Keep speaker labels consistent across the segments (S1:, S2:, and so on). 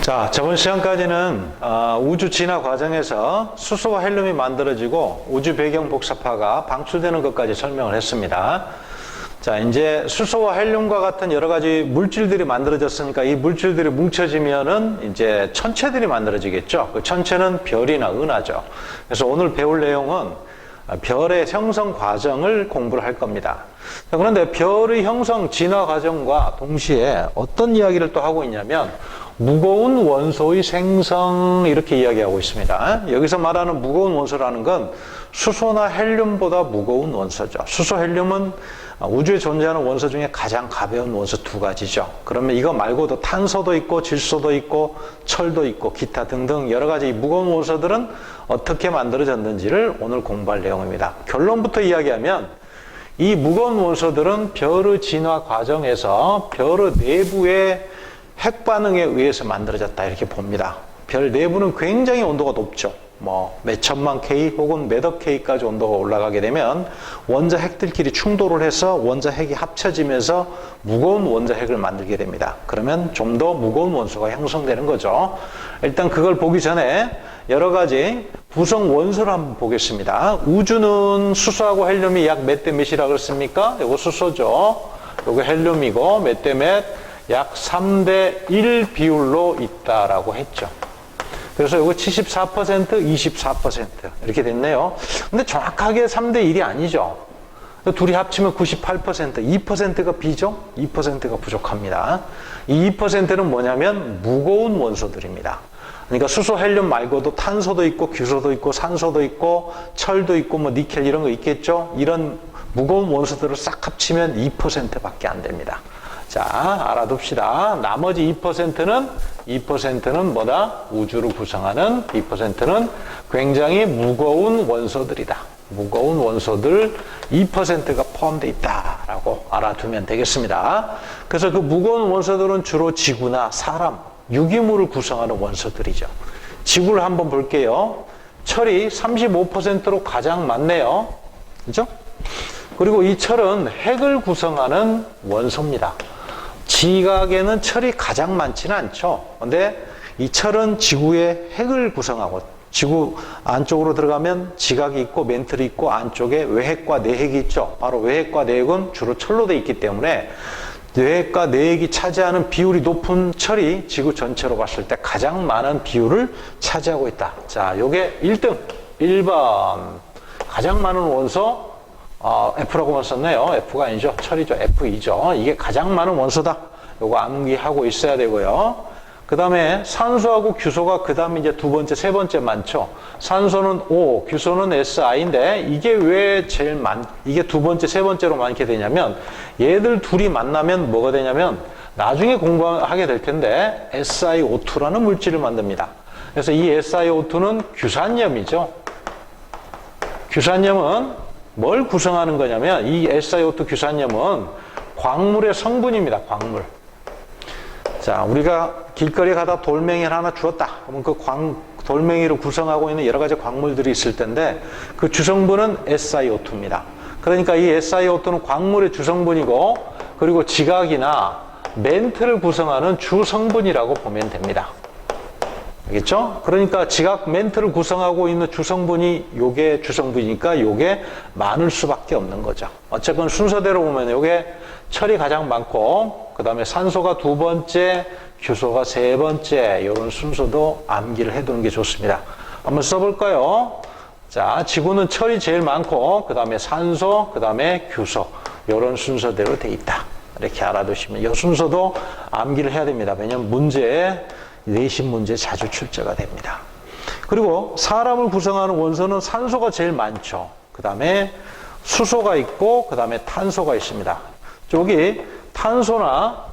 S1: 자, 저번 시간까지는 우주 진화 과정에서 수소와 헬륨이 만들어지고 우주 배경 복사파가 방출되는 것까지 설명을 했습니다. 자, 이제 수소와 헬륨과 같은 여러 가지 물질들이 만들어졌으니까 이 물질들이 뭉쳐지면은 이제 천체들이 만들어지겠죠. 그 천체는 별이나 은하죠. 그래서 오늘 배울 내용은 별의 형성 과정을 공부를 할 겁니다. 자, 그런데 별의 형성 진화 과정과 동시에 어떤 이야기를 또 하고 있냐면 무거운 원소의 생성, 이렇게 이야기하고 있습니다. 여기서 말하는 무거운 원소라는 건 수소나 헬륨보다 무거운 원소죠. 수소, 헬륨은 우주에 존재하는 원소 중에 가장 가벼운 원소 두 가지죠. 그러면 이거 말고도 탄소도 있고 질소도 있고 철도 있고 기타 등등 여러 가지 무거운 원소들은 어떻게 만들어졌는지를 오늘 공부할 내용입니다. 결론부터 이야기하면 이 무거운 원소들은 별의 진화 과정에서 별의 내부의 핵 반응에 의해서 만들어졌다, 이렇게 봅니다. 별 내부는 굉장히 온도가 높죠. 몇 천만 K 혹은 몇억 K까지 온도가 올라가게 되면 원자 핵들끼리 충돌을 해서 원자 핵이 합쳐지면서 무거운 원자 핵을 만들게 됩니다. 그러면 좀 더 무거운 원소가 형성되는 거죠. 일단 그걸 보기 전에 여러 가지 구성 원소를 한번 보겠습니다. 우주는 수소하고 헬륨이 약 몇 대 몇이라고 그랬습니까? 이거 수소죠. 이거 헬륨이고 몇 대 몇? 약 3대 1 비율로 있다라고 했죠. 그래서 이거 74%, 24% 이렇게 됐네요. 근데 정확하게 3대 1이 아니죠. 둘이 합치면 98%, 2%가 비죠? 2%가 부족합니다. 이 2%는 뭐냐면 무거운 원소들입니다. 그러니까 수소, 헬륨 말고도 탄소도 있고 규소도 있고 산소도 있고 철도 있고 니켈 이런 거 있겠죠? 이런 무거운 원소들을 싹 합치면 2%밖에 안 됩니다. 자, 알아둡시다. 나머지 2%는 뭐다? 우주를 구성하는 2%는 굉장히 무거운 원소들이다. 무거운 원소들 2%가 포함되어 있다라고 알아두면 되겠습니다. 그래서 그 무거운 원소들은 주로 지구나 사람, 유기물을 구성하는 원소들이죠. 지구를 한번 볼게요. 철이 35%로 가장 많네요. 그죠? 그리고 이 철은 핵을 구성하는 원소입니다. 지각에는 철이 가장 많지는 않죠. 근데 이 철은 지구의 핵을 구성하고, 지구 안쪽으로 들어가면 지각이 있고 멘틀이 있고 안쪽에 외핵과 내핵이 있죠. 바로 외핵과 내핵은 주로 철로 되어 있기 때문에 외핵과 내핵이 차지하는 비율이 높은 철이 지구 전체로 봤을 때 가장 많은 비율을 차지하고 있다. 자, 요게 1등, 1번. 가장 많은 원소, F라고만 썼네요. F가 아니죠. 철이죠. F2죠. 이게 가장 많은 원소다. 요거 암기하고 있어야 되고요. 그 다음에 산소하고 규소가 그 다음에 이제 두 번째, 세 번째 많죠. 산소는 O, 규소는 SI인데 이게 왜 이게 두 번째, 세 번째로 많게 되냐면 얘들 둘이 만나면 뭐가 되냐면 나중에 공부하게 될 텐데 SiO2라는 물질을 만듭니다. 그래서 이 SiO2는 규산염이죠. 규산염은 뭘 구성하는 거냐면 이 SiO2 규산염은 광물의 성분입니다. 광물. 자, 우리가 길거리에 가다 돌멩이를 하나 주었다. 그러면 그 돌멩이를 구성하고 있는 여러 가지 광물들이 있을 텐데 그 주성분은 SiO2입니다. 그러니까 이 SiO2는 광물의 주성분이고 그리고 지각이나 멘트를 구성하는 주성분이라고 보면 됩니다. 알겠죠? 그러니까 지각 멘트를 구성하고 있는 주성분이 요게 주성분이니까 요게 많을 수밖에 없는 거죠. 어쨌건 순서대로 보면 요게 철이 가장 많고 그 다음에 산소가 두 번째, 규소가 세 번째, 이런 순서도 암기를 해두는 게 좋습니다. 한번 써볼까요? 자, 지구는 철이 제일 많고 그 다음에 산소, 그 다음에 규소, 이런 순서대로 돼 있다. 이렇게 알아두시면 이 순서도 암기를 해야 됩니다. 왜냐하면 내신 문제 자주 출제가 됩니다. 그리고 사람을 구성하는 원소는 산소가 제일 많죠. 그 다음에 수소가 있고 그 다음에 탄소가 있습니다. 여기 탄소나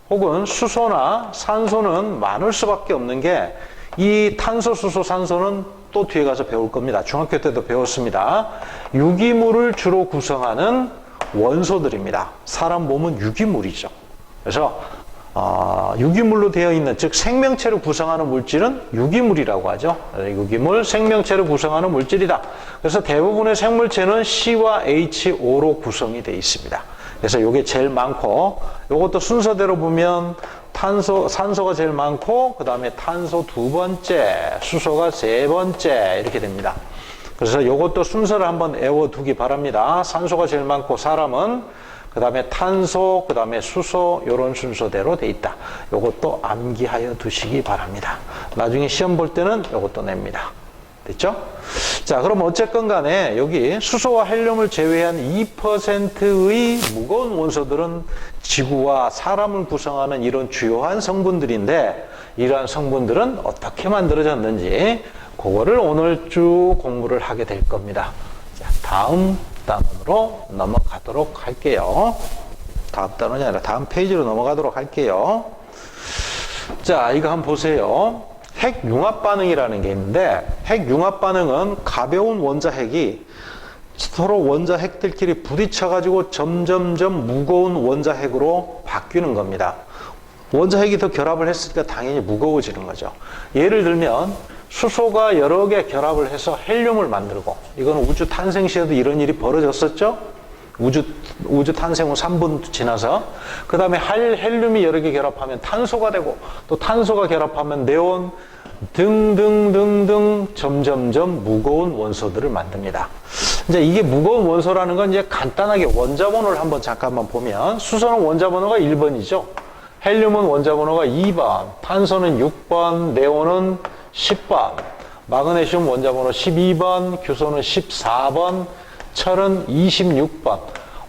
S1: 혹은 수소나 산소는 많을 수밖에 없는 게 이 탄소, 수소, 산소는 또 뒤에 가서 배울 겁니다. 중학교 때도 배웠습니다. 유기물을 주로 구성하는 원소들입니다. 사람 몸은 유기물이죠. 그래서 유기물로 되어 있는, 즉 생명체를 구성하는 물질은 유기물이라고 하죠. 유기물, 생명체를 구성하는 물질이다. 그래서 대부분의 생물체는 C와 HO로 구성이 되어 있습니다. 그래서 이게 제일 많고, 이것도 순서대로 보면 산소가 제일 많고, 그 다음에 탄소 두 번째, 수소가 세 번째, 이렇게 됩니다. 그래서 요것도 순서를 한번 외워두기 바랍니다. 산소가 제일 많고, 사람은, 그 다음에 탄소, 그 다음에 수소, 요런 순서대로 돼 있다. 요것도 암기하여 두시기 바랍니다. 나중에 시험 볼 때는 요것도 냅니다. 됐죠? 자, 그럼 어쨌건 간에 여기 수소와 헬륨을 제외한 2%의 무거운 원소들은 지구와 사람을 구성하는 이런 주요한 성분들인데, 이러한 성분들은 어떻게 만들어졌는지 그거를 오늘 쭉 공부를 하게 될 겁니다. 자, 다음 단원으로 넘어가도록 할게요. 다음 단원이 아니라 다음 페이지로 넘어가도록 할게요. 자, 이거 한번 보세요. 핵융합 반응이라는 게 있는데, 핵융합 반응은 가벼운 원자핵이 서로 원자핵들끼리 부딪혀가지고 점점점 무거운 원자핵으로 바뀌는 겁니다. 원자핵이 더 결합을 했으니까 당연히 무거워지는 거죠. 예를 들면 수소가 여러 개 결합을 해서 헬륨을 만들고, 이거는 우주 탄생 시에도 이런 일이 벌어졌었죠. 우주 탄생 후 3분 지나서, 그 다음에 헬륨이 여러 개 결합하면 탄소가 되고, 또 탄소가 결합하면 네온 등등등등 점점점 무거운 원소들을 만듭니다. 이제 이게 무거운 원소라는 건 이제 간단하게 원자번호를 한번 잠깐만 보면, 수소는 원자번호가 1번이죠. 헬륨은 원자번호가 2번, 탄소는 6번, 네온은 10번, 마그네슘 원자번호 12번, 규소는 14번, 철은 26번.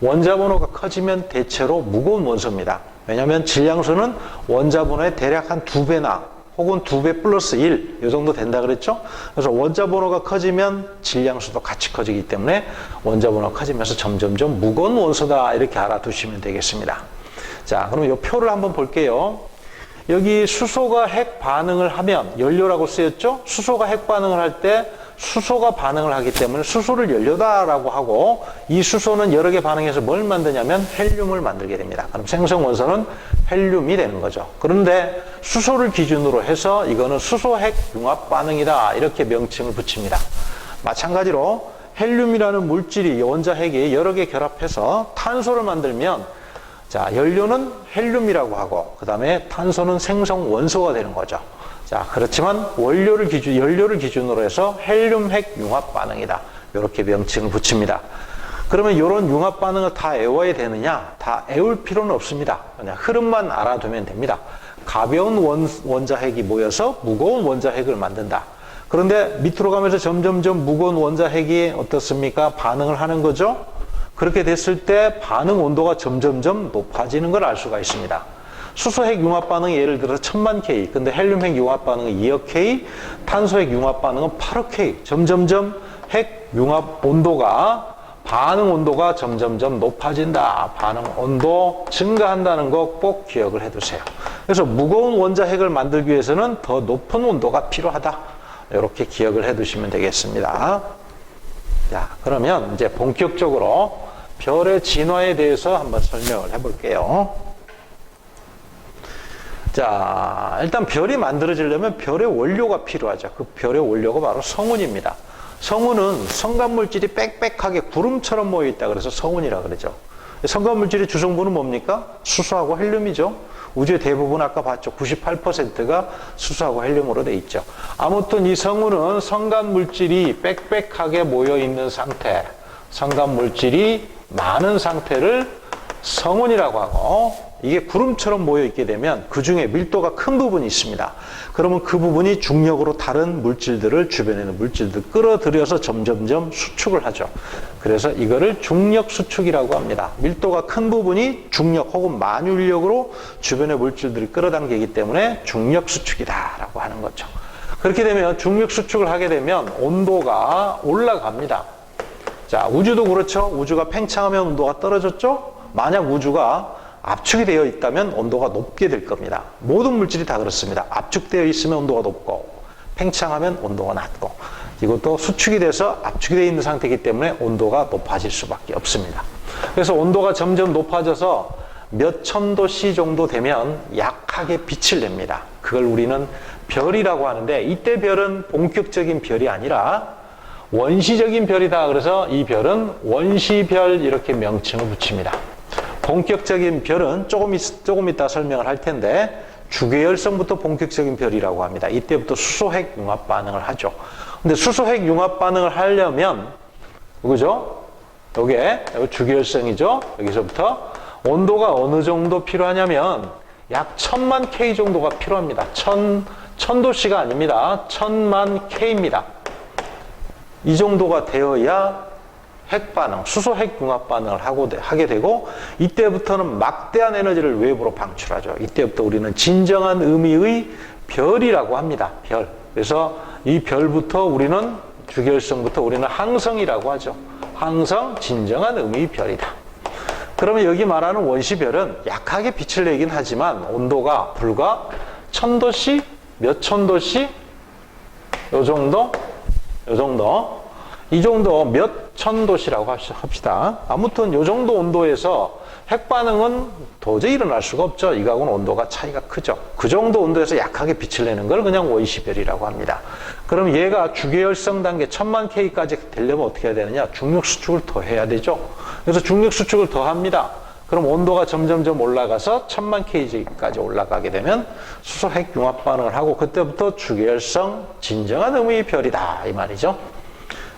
S1: 원자번호가 커지면 대체로 무거운 원소입니다. 왜냐하면 질량수는 원자번호의 대략 한 2배나 혹은 2배 플러스 1, 이 정도 된다 그랬죠? 그래서 원자번호가 커지면 질량수도 같이 커지기 때문에 원자번호가 커지면서 점점점 무거운 원소다, 이렇게 알아두시면 되겠습니다. 자, 그럼 이 표를 한번 볼게요. 여기 수소가 핵 반응을 하면 연료라고 쓰였죠? 수소가 핵 반응을 할 때 수소가 반응을 하기 때문에 수소를 연료다라고 하고, 이 수소는 여러 개 반응해서 뭘 만드냐면 헬륨을 만들게 됩니다. 그럼 생성 원소는 헬륨이 되는 거죠. 그런데 수소를 기준으로 해서 이거는 수소핵 융합 반응이다, 이렇게 명칭을 붙입니다. 마찬가지로 헬륨이라는 물질이 원자핵이 여러 개 결합해서 탄소를 만들면, 자, 연료는 헬륨이라고 하고, 그 다음에 탄소는 생성 원소가 되는 거죠. 자, 그렇지만 연료를 기준으로 해서 헬륨핵 융합 반응이다, 이렇게 명칭을 붙입니다. 그러면 이런 융합 반응을 다 외워야 되느냐? 다 외울 필요는 없습니다. 그냥 흐름만 알아두면 됩니다. 가벼운 원자핵이 모여서 무거운 원자핵을 만든다. 그런데 밑으로 가면서 점점점 무거운 원자핵이 어떻습니까? 반응을 하는 거죠. 그렇게 됐을 때 반응 온도가 점점점 높아지는 걸 알 수가 있습니다. 수소핵 융합 반응이 예를 들어서 1000만 K, 근데 헬륨핵 융합 반응은 2억 K, 탄소핵 융합 반응은 8억 K. 점점점 핵 융합 온도가, 반응 온도가 점점점 높아진다. 반응 온도 증가한다는 거 꼭 기억을 해두세요. 그래서 무거운 원자핵을 만들기 위해서는 더 높은 온도가 필요하다, 이렇게 기억을 해두시면 되겠습니다. 자, 그러면 이제 본격적으로 별의 진화에 대해서 한번 설명을 해볼게요. 자, 일단 별이 만들어지려면 별의 원료가 필요하죠. 그 별의 원료가 바로 성운입니다. 성운은 성간물질이 빽빽하게 구름처럼 모여있다 그래서 성운이라 그러죠. 성간물질의 주성분은 뭡니까? 수소하고 헬륨이죠. 우주의 대부분 아까 봤죠. 98%가 수소하고 헬륨으로 돼 있죠. 아무튼 이 성운은 성간물질이 빽빽하게 모여있는 상태, 성간물질이 많은 상태를 성운이라고 하고, 이게 구름처럼 모여있게 되면 그 중에 밀도가 큰 부분이 있습니다. 그러면 그 부분이 중력으로 다른 물질들을, 주변에 있는 물질들 끌어들여서 점점점 수축을 하죠. 그래서 이거를 중력 수축이라고 합니다. 밀도가 큰 부분이 중력 혹은 만유력으로 주변의 물질들을 끌어당기기 때문에 중력 수축이다라고 하는 거죠. 그렇게 되면 중력 수축을 하게 되면 온도가 올라갑니다. 자, 우주도 그렇죠. 우주가 팽창하면 온도가 떨어졌죠. 만약 우주가 압축이 되어 있다면 온도가 높게 될 겁니다. 모든 물질이 다 그렇습니다. 압축되어 있으면 온도가 높고, 팽창하면 온도가 낮고, 이것도 수축이 돼서 압축이 되어 있는 상태이기 때문에 온도가 높아질 수밖에 없습니다. 그래서 온도가 점점 높아져서 몇 천도 C 정도 되면 약하게 빛을 냅니다. 그걸 우리는 별이라고 하는데, 이때 별은 본격적인 별이 아니라 원시적인 별이다. 그래서 이 별은 원시별, 이렇게 명칭을 붙입니다. 본격적인 별은 조금 이따 설명을 할 텐데, 주계열성부터 본격적인 별이라고 합니다. 이때부터 수소핵 융합 반응을 하죠. 근데 수소핵 융합 반응을 하려면, 그죠? 요게 주계열성이죠. 여기서부터 온도가 어느 정도 필요하냐면 약 1000만 K 정도가 필요합니다. 1000도씨가 아닙니다. 1000만 K입니다. 이 정도가 되어야 핵반응, 수소핵 융합 반응을 하게 되고, 이때부터는 막대한 에너지를 외부로 방출하죠. 이때부터 우리는 진정한 의미의 별이라고 합니다. 별. 그래서 이 별부터 우리는, 주계열성부터 우리는 항성이라고 하죠. 항성, 진정한 의미의 별이다. 그러면 여기 말하는 원시별은 약하게 빛을 내긴 하지만 온도가 불과 1000도씨, 몇 천도씨, 요 정도, 이 정도 몇 천도씨라고 합시다. 아무튼 요 정도 온도에서 핵반응은 도저히 일어날 수가 없죠. 이거하고는 온도가 차이가 크죠. 그 정도 온도에서 약하게 빛을 내는 걸 그냥 원시별이라고 합니다. 그럼 얘가 주계열성 단계 1000만 K까지 되려면 어떻게 해야 되느냐? 중력 수축을 더 해야 되죠. 그래서 중력 수축을 더 합니다. 그럼 온도가 점점점 올라가서 1000만 K까지 올라가게 되면 수소핵 융합 반응을 하고, 그때부터 주계열성 진정한 의미의 별이다 이 말이죠.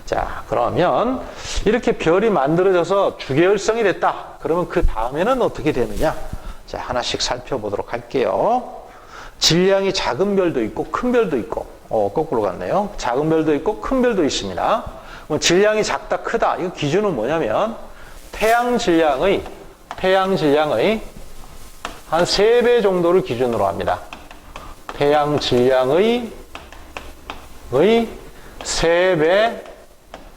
S1: 자, 그러면 이렇게 별이 만들어져서 주계열성이 됐다. 그러면 그 다음에는 어떻게 되느냐? 자, 하나씩 살펴보도록 할게요. 질량이 작은 별도 있고 큰 별도 있고, 거꾸로 갔네요. 작은 별도 있고 큰 별도 있습니다. 그럼 질량이 작다 크다, 이 기준은 뭐냐면 태양 질량의 한 3배 정도를 기준으로 합니다. 태양 질량의 3배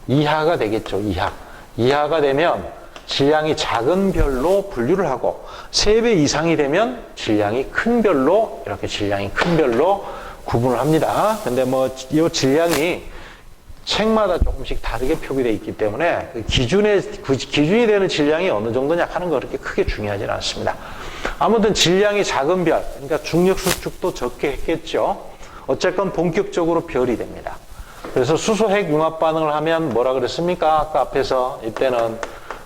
S1: 이하가 되겠죠. 이하가 되면 질량이 작은 별로 분류를 하고, 3배 이상이 되면 질량이 큰 별로, 이렇게 질량이 큰 별로 구분을 합니다. 근데 뭐 이 질량이 책마다 조금씩 다르게 표기되어 있기 때문에 기준이 되는 질량이 어느 정도냐 하는 거 그렇게 크게 중요하지는 않습니다. 아무튼 질량이 작은 별, 그러니까 중력 수축도 적게 했겠죠. 어쨌건 본격적으로 별이 됩니다. 그래서 수소핵 융합 반응을 하면 뭐라 그랬습니까? 아까 앞에서 이때는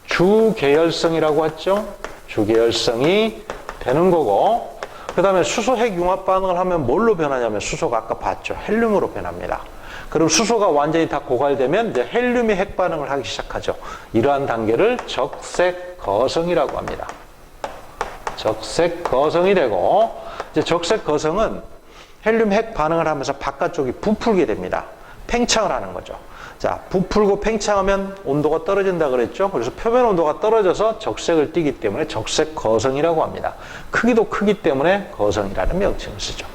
S1: 주계열성이라고 했죠. 주계열성이 되는 거고, 그 다음에 수소핵 융합 반응을 하면 뭘로 변하냐면 수소가 아까 봤죠. 헬륨으로 변합니다. 그럼 수소가 완전히 다 고갈되면 이제 헬륨이 핵 반응을 하기 시작하죠. 이러한 단계를 적색거성이라고 합니다. 적색거성이 되고, 이제 적색거성은 헬륨 핵 반응을 하면서 바깥쪽이 부풀게 됩니다. 팽창을 하는 거죠. 자, 부풀고 팽창하면 온도가 떨어진다 그랬죠. 그래서 표면 온도가 떨어져서 적색을 띠기 때문에 적색거성이라고 합니다. 크기도 크기 때문에 거성이라는 명칭을 쓰죠.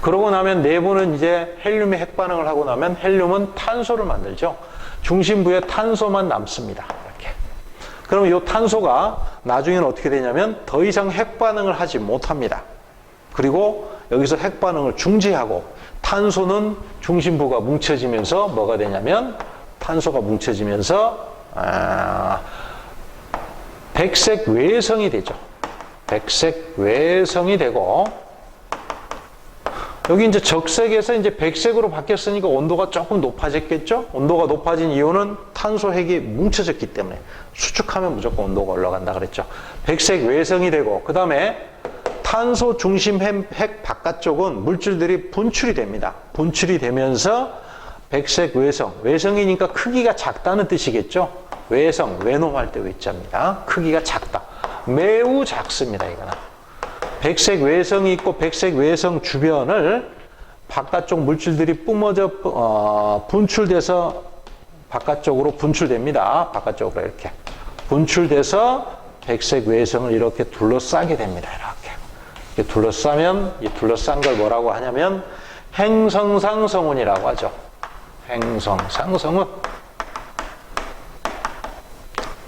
S1: 그러고 나면 내부는 이제 헬륨이 핵 반응을 하고 나면 헬륨은 탄소를 만들죠. 중심부에 탄소만 남습니다. 이렇게. 그럼 이 탄소가 나중에는 어떻게 되냐면 더 이상 핵 반응을 하지 못합니다. 그리고 여기서 핵 반응을 중지하고, 탄소는 중심부가 뭉쳐지면서 뭐가 되냐면, 탄소가 뭉쳐지면서 백색 외성이 되죠. 백색 외성이 되고, 여기 이제 적색에서 이제 백색으로 바뀌었으니까 온도가 조금 높아졌겠죠? 온도가 높아진 이유는 탄소 핵이 뭉쳐졌기 때문에, 수축하면 무조건 온도가 올라간다 그랬죠. 백색 외성이 되고, 그 다음에 탄소 중심 핵 바깥쪽은 물질들이 분출이 됩니다. 분출이 되면서 백색 외성, 외성이니까 크기가 작다는 뜻이겠죠? 외성, 외놈할 때 외자입니다. 크기가 작다. 매우 작습니다, 이거는. 백색 외성이 있고 백색 외성 주변을 바깥쪽 물질들이 뿜어져 분출돼서 바깥쪽으로 분출됩니다. 바깥쪽으로 이렇게 분출돼서 백색 외성을 이렇게 둘러싸게 됩니다. 이렇게 둘러싸면, 이 둘러싼 걸 뭐라고 하냐면 행성상성운이라고 하죠. 행성상성운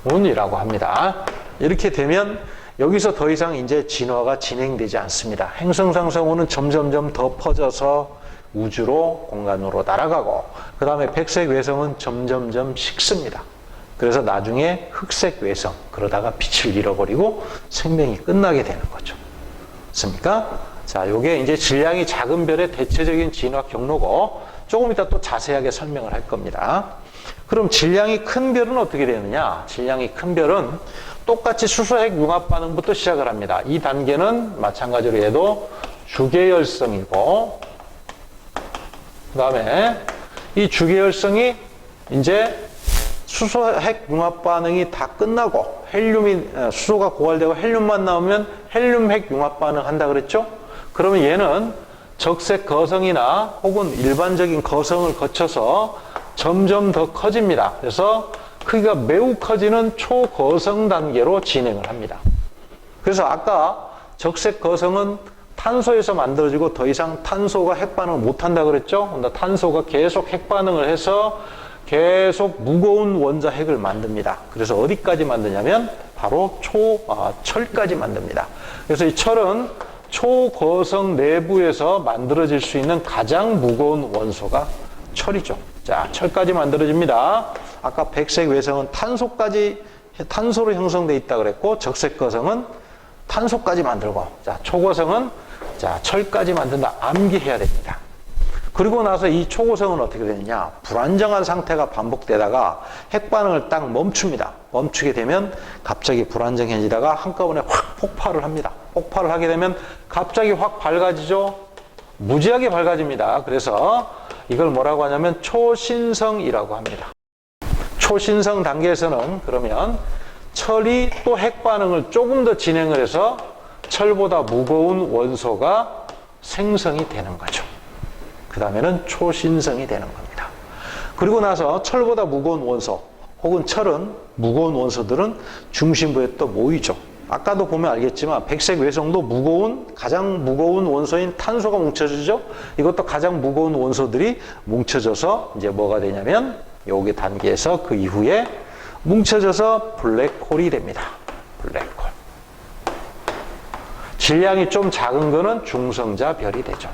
S1: 운이라고 합니다. 이렇게 되면 여기서 더 이상 이제 진화가 진행되지 않습니다. 행성상성운은 점점점 더 퍼져서 우주로, 공간으로 날아가고, 그 다음에 백색 외성은 점점점 식습니다. 그래서 나중에 흑색 외성, 그러다가 빛을 잃어버리고 생명이 끝나게 되는 거죠. 맞습니까? 자, 요게 이제 질량이 작은 별의 대체적인 진화 경로고, 조금 이따 또 자세하게 설명을 할 겁니다. 그럼 질량이 큰 별은 어떻게 되느냐? 질량이 큰 별은 똑같이 수소핵 융합 반응부터 시작을 합니다. 이 단계는 마찬가지로 얘도 주계열성이고, 그 다음에 이 주계열성이 이제 수소 핵 융합 반응이 다 끝나고 수소가 고갈되고 헬륨만 나오면 헬륨 핵 융합 반응 한다 그랬죠? 그러면 얘는 적색 거성이나 혹은 일반적인 거성을 거쳐서 점점 더 커집니다. 그래서 크기가 매우 커지는 초거성 단계로 진행을 합니다. 그래서 아까 적색 거성은 탄소에서 만들어지고 더 이상 탄소가 핵반응을 못한다 그랬죠? 근데 탄소가 계속 핵반응을 해서 계속 무거운 원자 핵을 만듭니다. 그래서 어디까지 만드냐면 바로 철까지 만듭니다. 그래서 이 철은 초거성 내부에서 만들어질 수 있는 가장 무거운 원소가 철이죠. 자, 철까지 만들어집니다. 아까 백색 외성은 탄소로 형성되어 있다 그랬고, 적색 거성은 탄소까지 만들고, 자, 초거성은 철까지 만든다. 암기해야 됩니다. 그리고 나서 이 초고성은 어떻게 되느냐, 불안정한 상태가 반복되다가 핵반응을 딱 멈춥니다. 멈추게 되면 갑자기 불안정해지다가 한꺼번에 확 폭발을 합니다. 폭발을 하게 되면 갑자기 확 밝아지죠. 무지하게 밝아집니다. 그래서 이걸 뭐라고 하냐면 초신성이라고 합니다. 초신성 단계에서는 그러면 철이 또 핵반응을 조금 더 진행을 해서 철보다 무거운 원소가 생성이 되는 거죠. 그 다음에는 초신성이 되는 겁니다. 그리고 나서 철보다 무거운 원소 혹은 철은 무거운 원소들은 중심부에 또 모이죠. 아까도 보면 알겠지만 백색 외성도 가장 무거운 원소인 탄소가 뭉쳐지죠. 이것도 가장 무거운 원소들이 뭉쳐져서 이제 뭐가 되냐면 여기 단계에서 그 이후에 뭉쳐져서 블랙홀이 됩니다. 블랙홀. 질량이 좀 작은 거는 중성자 별이 되죠.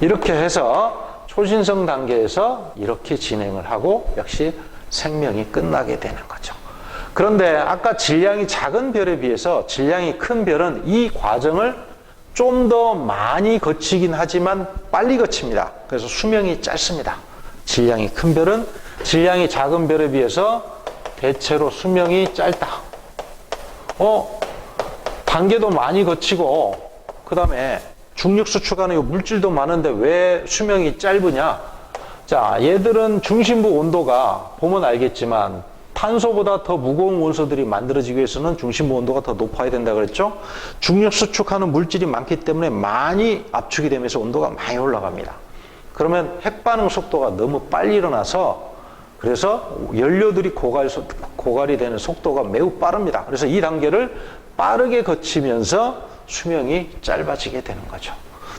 S1: 이렇게 해서 초신성 단계에서 이렇게 진행을 하고 역시 생명이 끝나게 되는 거죠. 그런데 아까 질량이 작은 별에 비해서 질량이 큰 별은 이 과정을 좀 더 많이 거치긴 하지만 빨리 거칩니다. 그래서 수명이 짧습니다. 질량이 큰 별은 질량이 작은 별에 비해서 대체로 수명이 짧다. 단계도 많이 거치고 그 다음에 중력 수축하는 물질도 많은데 왜 수명이 짧으냐? 자, 얘들은 중심부 온도가 보면 알겠지만 탄소보다 더 무거운 원소들이 만들어지기 위해서는 중심부 온도가 더 높아야 된다 그랬죠? 중력 수축하는 물질이 많기 때문에 많이 압축이 되면서 온도가 많이 올라갑니다. 그러면 핵반응 속도가 너무 빨리 일어나서 그래서 연료들이 고갈이 되는 속도가 매우 빠릅니다. 그래서 이 단계를 빠르게 거치면서 수명이 짧아지게 되는 거죠.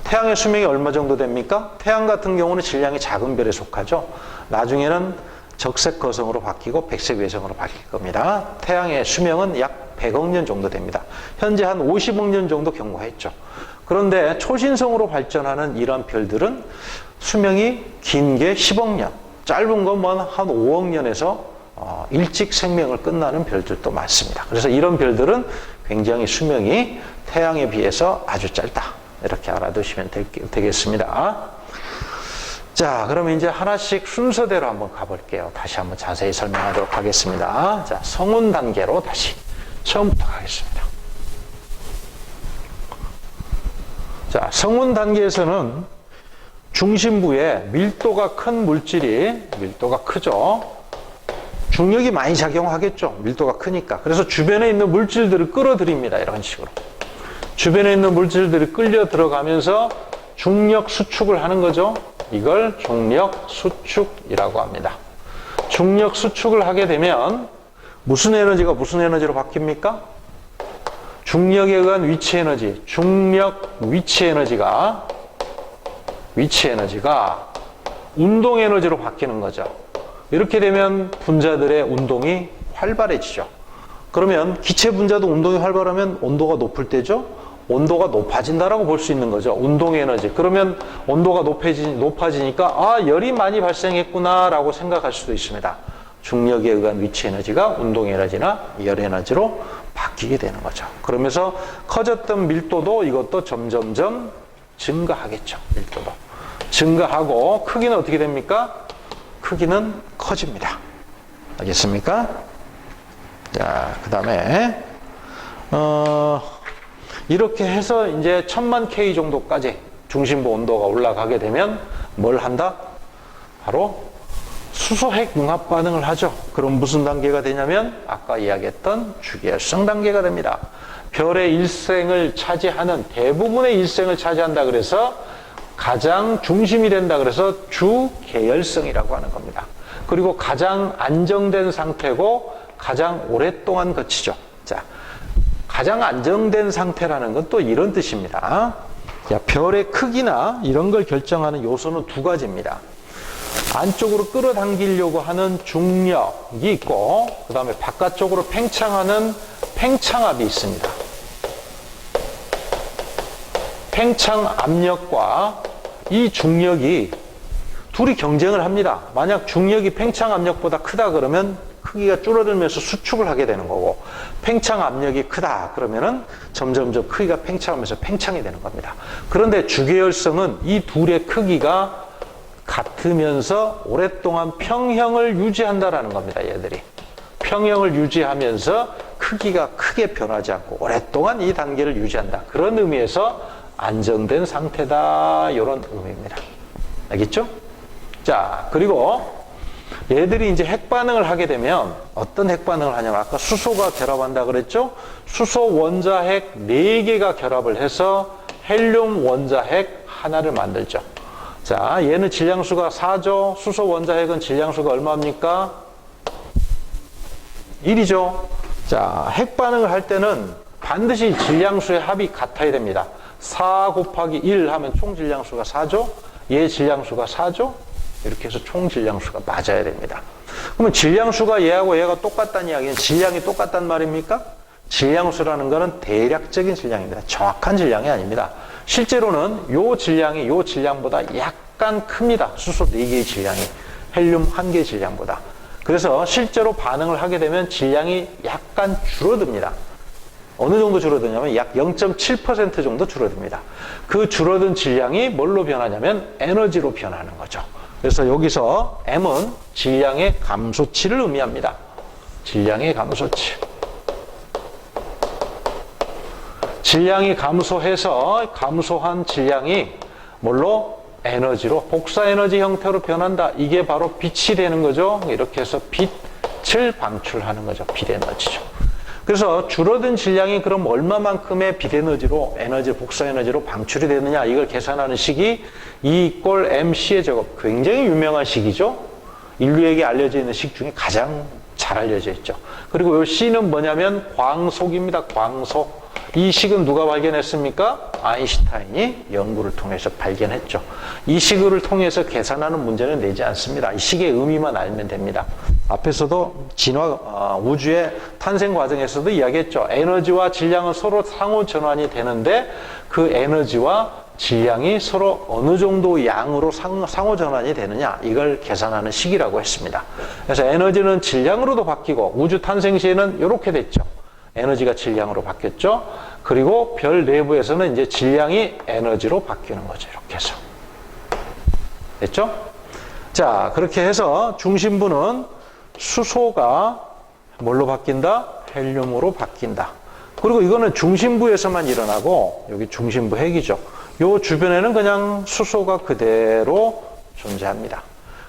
S1: 태양의 수명이 얼마 정도 됩니까? 태양 같은 경우는 질량이 작은 별에 속하죠. 나중에는 적색 거성으로 바뀌고 백색 외성으로 바뀔 겁니다. 태양의 수명은 약 100억 년 정도 됩니다. 현재 한 50억 년 정도 경과했죠. 그런데 초신성으로 발전하는 이러한 별들은 수명이 긴 게 10억 년, 짧은 건 한 5억 년에서 일찍 생명을 끝나는 별들도 많습니다. 그래서 이런 별들은 굉장히 수명이 태양에 비해서 아주 짧다. 이렇게 알아두시면 되겠습니다. 자, 그러면 이제 하나씩 순서대로 한번 가볼게요. 다시 한번 자세히 설명하도록 하겠습니다. 자, 성운 단계로 다시 처음부터 가겠습니다. 자, 성운 단계에서는 중심부에 밀도가 큰 밀도가 크죠. 중력이 많이 작용하겠죠. 밀도가 크니까. 그래서 주변에 있는 물질들을 끌어들입니다. 이런 식으로. 주변에 있는 물질들이 끌려 들어가면서 중력 수축을 하는 거죠. 이걸 중력 수축이라고 합니다. 중력 수축을 하게 되면 무슨 에너지가 무슨 에너지로 바뀝니까? 중력에 의한 위치 에너지, 중력 위치 에너지가 운동 에너지로 바뀌는 거죠. 이렇게 되면 분자들의 운동이 활발해지죠. 그러면 기체 분자도 운동이 활발하면 온도가 높을 때죠. 온도가 높아진다라고 볼 수 있는 거죠. 운동 에너지. 그러면 온도가 높아지니까 열이 많이 발생했구나라고 생각할 수도 있습니다. 중력에 의한 위치 에너지가 운동 에너지나 열 에너지로 바뀌게 되는 거죠. 그러면서 커졌던 밀도도 이것도 점점점 증가하겠죠. 밀도도 증가하고 크기는 어떻게 됩니까? 크기는 커집니다. 알겠습니까? 자, 그 다음에 이렇게 해서 이제 1000만 K 정도까지 중심부 온도가 올라가게 되면 뭘 한다? 바로 수소핵 융합 반응을 하죠. 그럼 무슨 단계가 되냐면 아까 이야기했던 주계열성 단계가 됩니다. 별의 일생을 차지하는 대부분의 일생을 차지한다 그래서 가장 중심이 된다 그래서 주계열성이라고 하는 겁니다. 그리고 가장 안정된 상태고 가장 오랫동안 거치죠. 자, 가장 안정된 상태라는 건 또 이런 뜻입니다. 자, 별의 크기나 이런 걸 결정하는 요소는 두 가지입니다. 안쪽으로 끌어당기려고 하는 중력이 있고 그 다음에 바깥쪽으로 팽창하는 팽창압이 있습니다. 팽창 압력과 이 중력이 둘이 경쟁을 합니다. 만약 중력이 팽창 압력보다 크다 그러면 크기가 줄어들면서 수축을 하게 되는 거고 팽창 압력이 크다 그러면은 점점점 크기가 팽창하면서 팽창이 되는 겁니다. 그런데 주계열성은 이 둘의 크기가 같으면서 오랫동안 평형을 유지한다라는 겁니다. 얘들이 평형을 유지하면서 크기가 크게 변하지 않고 오랫동안 이 단계를 유지한다. 그런 의미에서 안정된 상태다. 이런 의미입니다. 알겠죠? 자, 그리고 얘들이 이제 핵반응을 하게 되면 어떤 핵반응을 하냐면 아까 수소가 결합한다 그랬죠? 수소 원자핵 4개가 결합을 해서 헬륨 원자핵 하나를 만들죠. 자, 얘는 질량수가 4죠. 수소 원자핵은 질량수가 얼마입니까? 1이죠. 자, 핵반응을 할 때는 반드시 질량수의 합이 같아야 됩니다. 4 곱하기 1 하면 총 질량수가 4죠. 얘 질량수가 4죠. 이렇게 해서 총 질량수가 맞아야 됩니다. 그러면 질량수가 얘하고 얘가 똑같다는 이야기는 질량이 똑같단 말입니까? 질량수라는 것은 대략적인 질량입니다. 정확한 질량이 아닙니다. 실제로는 요 질량이 요 질량보다 약간 큽니다. 수소 4개의 질량이 헬륨 1개 질량보다. 그래서 실제로 반응을 하게 되면 질량이 약간 줄어듭니다. 어느 정도 줄어드냐면 약 0.7% 정도 줄어듭니다. 그 줄어든 질량이 뭘로 변하냐면 에너지로 변하는 거죠. 그래서 여기서 M은 질량의 감소치를 의미합니다. 질량의 감소치. 질량이 감소해서 감소한 질량이 뭘로? 에너지로, 복사에너지 형태로 변한다. 이게 바로 빛이 되는 거죠. 이렇게 해서 빛을 방출하는 거죠. 빛에너지죠. 그래서 줄어든 질량이 그럼 얼마만큼의 빛에너지로, 에너지, 복사에너지로 방출이 되느냐 이걸 계산하는 식이 E = mc의 제곱. 굉장히 유명한 식이죠. 인류에게 알려져 있는 식 중에 가장 잘 알려져 있죠. 그리고 이 C는 뭐냐면 광속입니다. 광속. 이 식은 누가 발견했습니까? 아인슈타인이 연구를 통해서 발견했죠. 이 식을 통해서 계산하는 문제는 내지 않습니다. 이 식의 의미만 알면 됩니다. 앞에서도 우주의 탄생 과정에서도 이야기했죠. 에너지와 질량은 서로 상호 전환이 되는데 그 에너지와 질량이 서로 어느 정도 양으로 상호 전환이 되느냐 이걸 계산하는 식이라고 했습니다. 그래서 에너지는 질량으로도 바뀌고 우주 탄생 시에는 이렇게 됐죠. 에너지가 질량으로 바뀌었죠. 그리고 별 내부에서는 이제 질량이 에너지로 바뀌는 거죠. 이렇게 해서. 됐죠? 자, 그렇게 해서 중심부는 수소가 뭘로 바뀐다? 헬륨으로 바뀐다. 그리고 이거는 중심부에서만 일어나고 여기 중심부 핵이죠. 요 주변에는 그냥 수소가 그대로 존재합니다.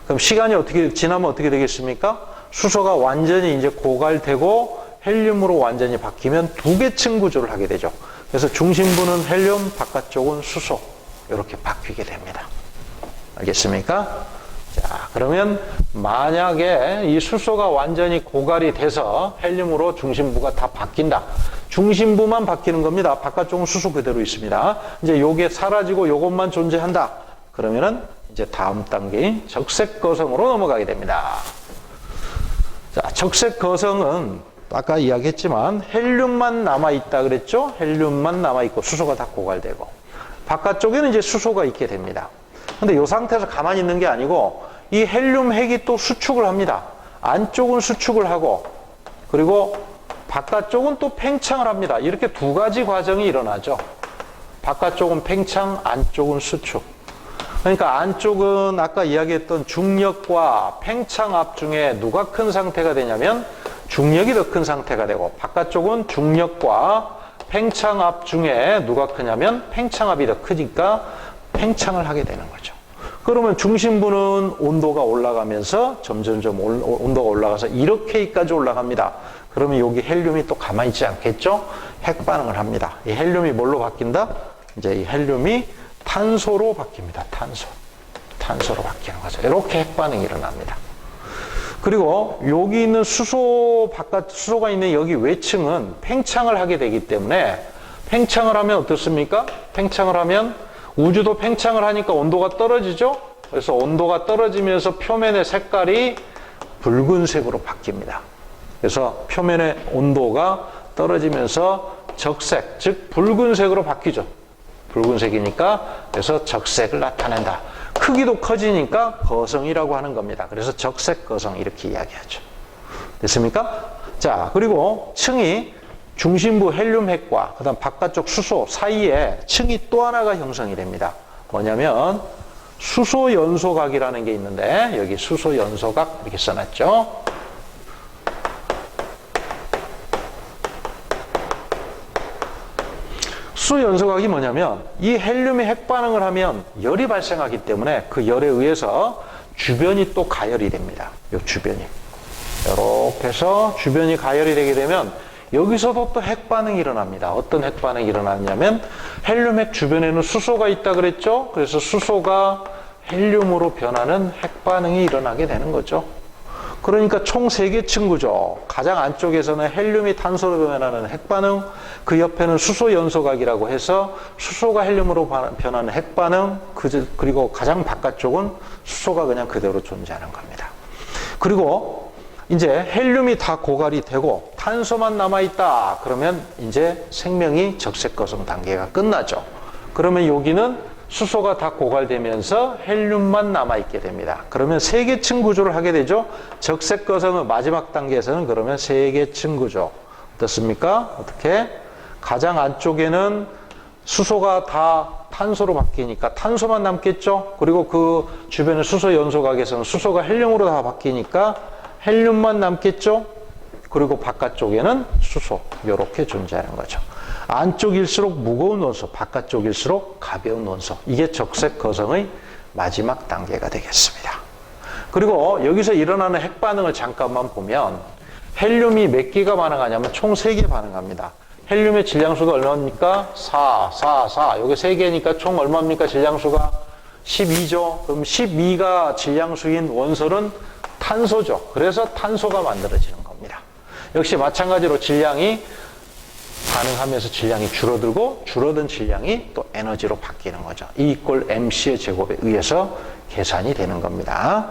S1: 그럼 시간이 어떻게 지나면 어떻게 되겠습니까? 수소가 완전히 이제 고갈되고 헬륨으로 완전히 바뀌면 두 개 층 구조를 하게 되죠. 그래서 중심부는 헬륨, 바깥쪽은 수소 이렇게 바뀌게 됩니다. 알겠습니까? 자, 그러면 만약에 이 수소가 완전히 고갈이 돼서 헬륨으로 중심부가 다 바뀐다. 중심부만 바뀌는 겁니다. 바깥쪽은 수소 그대로 있습니다. 이제 요게 사라지고 요것만 존재한다. 그러면은 이제 다음 단계인 적색 거성으로 넘어가게 됩니다. 자, 적색 거성은 아까 이야기했지만 헬륨만 남아있다 그랬죠? 헬륨만 남아있고 수소가 다 고갈되고 바깥쪽에는 이제 수소가 있게 됩니다. 근데 이 상태에서 가만히 있는 게 아니고 이 헬륨 핵이 또 수축을 합니다. 안쪽은 수축을 하고 그리고 바깥쪽은 또 팽창을 합니다. 이렇게 두 가지 과정이 일어나죠. 바깥쪽은 팽창, 안쪽은 수축. 그러니까 안쪽은 아까 이야기했던 중력과 팽창압 중에 누가 큰 상태가 되냐면 중력이 더 큰 상태가 되고 바깥쪽은 중력과 팽창압 중에 누가 크냐면 팽창압이 더 크니까 팽창을 하게 되는 거죠. 그러면 중심부는 온도가 올라가면서 점점점 온도가 올라가서 1억K까지 올라갑니다. 그러면 여기 헬륨이 또 가만히 있지 않겠죠? 핵반응을 합니다. 이 헬륨이 뭘로 바뀐다? 이제 이 헬륨이 탄소로 바뀝니다. 탄소로 바뀌는 거죠. 이렇게 핵반응이 일어납니다. 그리고 여기 있는 수소가 있는 여기 외층은 팽창을 하게 되기 때문에 팽창을 하면 어떻습니까? 팽창을 하면 우주도 팽창을 하니까 온도가 떨어지죠? 그래서 온도가 떨어지면서 표면의 색깔이 붉은색으로 바뀝니다. 그래서 표면의 온도가 떨어지면서 적색, 즉 붉은색으로 바뀌죠. 붉은색이니까 그래서 적색을 나타낸다. 크기도 커지니까 거성이라고 하는 겁니다. 그래서 적색 거성 이렇게 이야기하죠. 됐습니까? 자, 그리고 층이 중심부 헬륨 핵과 그다음 바깥쪽 수소 사이에 층이 또 하나가 형성이 됩니다. 뭐냐면 수소 연소각이라는 게 있는데 여기 수소 연소각 이렇게 써놨죠. 수소 연소각이 뭐냐면 이 헬륨이 핵반응을 하면 열이 발생하기 때문에 그 열에 의해서 주변이 또 가열이 됩니다. 이 주변이. 이렇게 해서 주변이 가열이 되게 되면 여기서도 또 핵반응이 일어납니다. 어떤 핵반응이 일어나냐면 헬륨 핵 주변에는 수소가 있다 그랬죠? 그래서 수소가 헬륨으로 변하는 핵반응이 일어나게 되는 거죠. 그러니까 총 3개 층 구조. 가장 안쪽에서는 헬륨이 탄소로 변하는 핵반응, 그 옆에는 수소 연소각이라고 해서 수소가 헬륨으로 변하는 핵반응, 그리고 가장 바깥쪽은 수소가 그냥 그대로 존재하는 겁니다. 그리고 이제 헬륨이 다 고갈이 되고 탄소만 남아있다. 그러면 이제 생명이 적색거성 단계가 끝나죠. 그러면 여기는 수소가 다 고갈되면서 헬륨만 남아있게 됩니다. 그러면 3개 층 구조를 하게 되죠. 적색거성의 마지막 단계에서는 그러면 3개 층 구조. 어떻습니까? 어떻게? 가장 안쪽에는 수소가 다 탄소로 바뀌니까 탄소만 남겠죠. 그리고 그 주변의 수소 연소각에서는 수소가 헬륨으로 다 바뀌니까 헬륨만 남겠죠. 그리고 바깥쪽에는 수소 이렇게 존재하는 거죠. 안쪽일수록 무거운 원소, 바깥쪽일수록 가벼운 원소. 이게 적색 거성의 마지막 단계가 되겠습니다. 그리고 여기서 일어나는 핵반응을 잠깐만 보면 헬륨이 몇 개가 반응하냐면 총 3개 반응합니다. 헬륨의 질량수가 얼마입니까? 4. 여기 3개니까 총 얼마입니까? 질량수가 12죠. 그럼 12가 질량수인 원소는 탄소죠. 그래서 탄소가 만들어지는 겁니다. 역시 마찬가지로 질량이 반응하면서 질량이 줄어들고 줄어든 질량이 또 에너지로 바뀌는 거죠. E = mc의 제곱에 의해서 계산이 되는 겁니다.